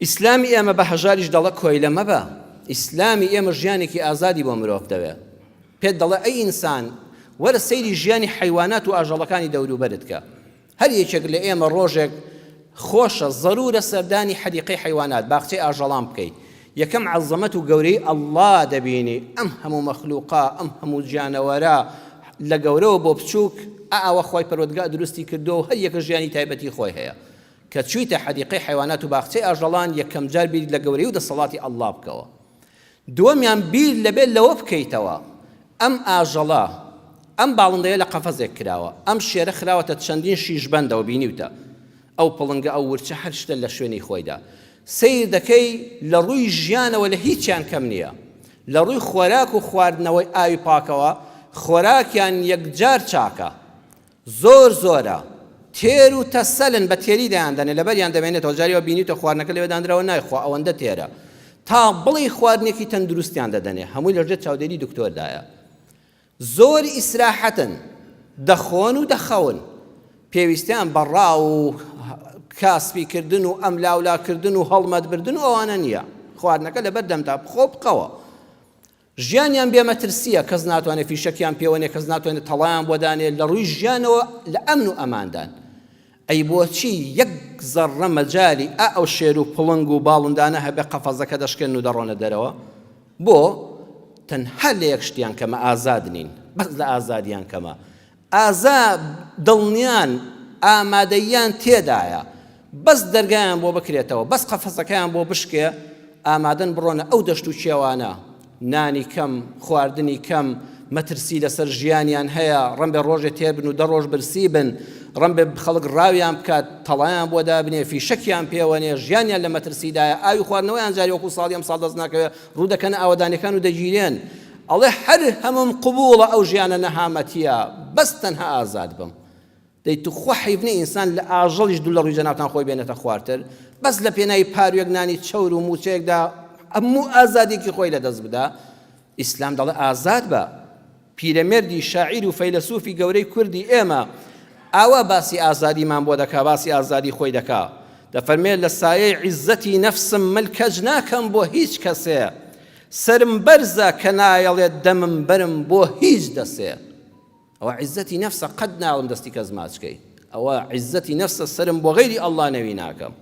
ئیسلامی ئێمە بە هەژاریش دەڵە کۆیلە مەبە. ئیسلامی ئێمە ژیانێکی ئازادی بۆ مرۆڤ دەوێ. پێت دەڵێ ئەی ئینسان وەرە سەیری ژیانی حیوانات و ئاژەڵەکانی دەوروبەرت کە. هەر یەکێک لە ئێمە ڕۆژێک خۆشە زەرورە سەردانی حەدیقەی حیوانات باخچەی ئاژەڵان بکەیت. یەکەم عەزەمەت و گەورەی ئەڵڵا دەبینی. ئەم هەموو مەخلووقا ئەم هەموو گیانەوەرە لە گەورەوە بۆ بچووک ئەوە خۆی پەروەردگار دروستی کردو و هەر یەکە ژیانی تایبەتی خۆی هەیە. کە چوویتە حەدیقەی حیوانات و باخچەی ئاژەڵان یەکەم جار بیر لە گەورەی و دەسەڵاتی ئەڵڵا بکەوە. دووەمیان بیر لەبێت لەوە بکەیتەوە ئەم ئاژەڵە ئەم باڵندەیە لە قەفەزێک کراوە، ئەم شێرە خراوەتە چەندین شیژبەندەوە بینیوتە، ئەو پڵنگە ئەو ورچە هەر شتە لە شوێنی خۆیدا. سیر دەکەی لە ڕووی ژیانەوە لە هیچیان کەم نییە. لە ڕووی خۆراک و خواردنەوەی ئاوی پاکەوە خۆراکیان یەکجار چاکە، زۆر زۆرە، تێر و تەسەلن بە تێری دەیاندەنێ لەبەریان دەمێنێتەوە. جاریەوە بینیتە خواردنەکە لەوێ دانراوە نایخوا ئەوەندە تێرە تا بڵی خواردنێکی تەندروستیان دەدەنێ. هەمووی لەژێر چاودێری دکتۆردایە. زۆر ئیسراحەتن، دەخۆن و دەخەون، پێویستیان بەڕا و کاسبیکردن و ئەم لاولاکردن و هەڵمەتبردن و ئەوانە نییە. خواردنەکە لەبەر دەمدا بخۆ بقەوە. ژیانیان بێمەترسیە، کەس ناتوانێت فیشەکیان پێوەنێ، کەس ناتوانێت تەڵایان بۆدانێت لە ڕووی ژیانەوە لە ئەمن و ئەماندان. ئەی بۆچی یەک زەڕە مەجالی ئەو شێر و پڵنگ و باڵندانە هەبێ قەفەزەکە دەشکێن و دەڕۆنە دەرەوە؟ بۆ تەنها لە یەک شتیان کەمە ئازاد نین، بەس لە ئازادیان کەمە. ئازا دڵنیان ئامادەیان تێدایە، بەس دەرگایان بۆ بکرێتەوە، بەس قەفەزەکەیان بۆ بشکێ، ئامادەن بڕۆنە ئەو دەشت و چێوانە. نانی کەم، خواردنی کەم، مەترسی لەسەر ژیانیان هەیە، ڕەم بێ ڕۆژێ تێر بن و دە ڕۆژ برسی بن، ڕەم بێ خەڵک ڕاویان بکات، تەڵایان بۆ دابنێ، فیشەکیان پێوەنێ، ژیانیان لە مەترسیدایە، ئاوی خواردنەوەیان جاری وەکو ساڵی ئەم ساڵ دەست ناکەوێت، ڕوو دەکەن ئاوەدانەکان و دەگیرێن. ئەڵێ هەر هەموم قبوڵە ئەو ژیانە نەهامەتیە، بەس تەنها ئازاد بم. دەیت تو خۆ حیڤنی ئینسان لە ئاژەڵیش دوو لە ڕووی جەناوتان خۆی بێنێتە خوارتر، بەس لە پێناوی پاروێک نانی چەور و موچەیەکدا هەموو ئازادێکی خۆی لەدەست بدا. ئیسلام دەڵێ ئازاد بە. پیرەمێردی شاعیر و فەیلسوفی گەورەی کوردی ئێمە ئاوا باسی ئازادیمان بۆ دەکا، باسی ئازادی خۆی دەکا. دەفەرمێت لە سایەی عیزەتی نەفسم ملکەج ناکەم بۆ هیچ کەسێ، سرم بەرزە کە نایەڵێت دەمم بەرم بۆ هیچ دەسێ. ئەوە عیزەتی نەفسە، قەت ناڵم دەستی کەس ماچکەی. ئەوە عیزەتی نەفسە، سرم بۆ غەیری ئەڵڵا نەوی ناکەم.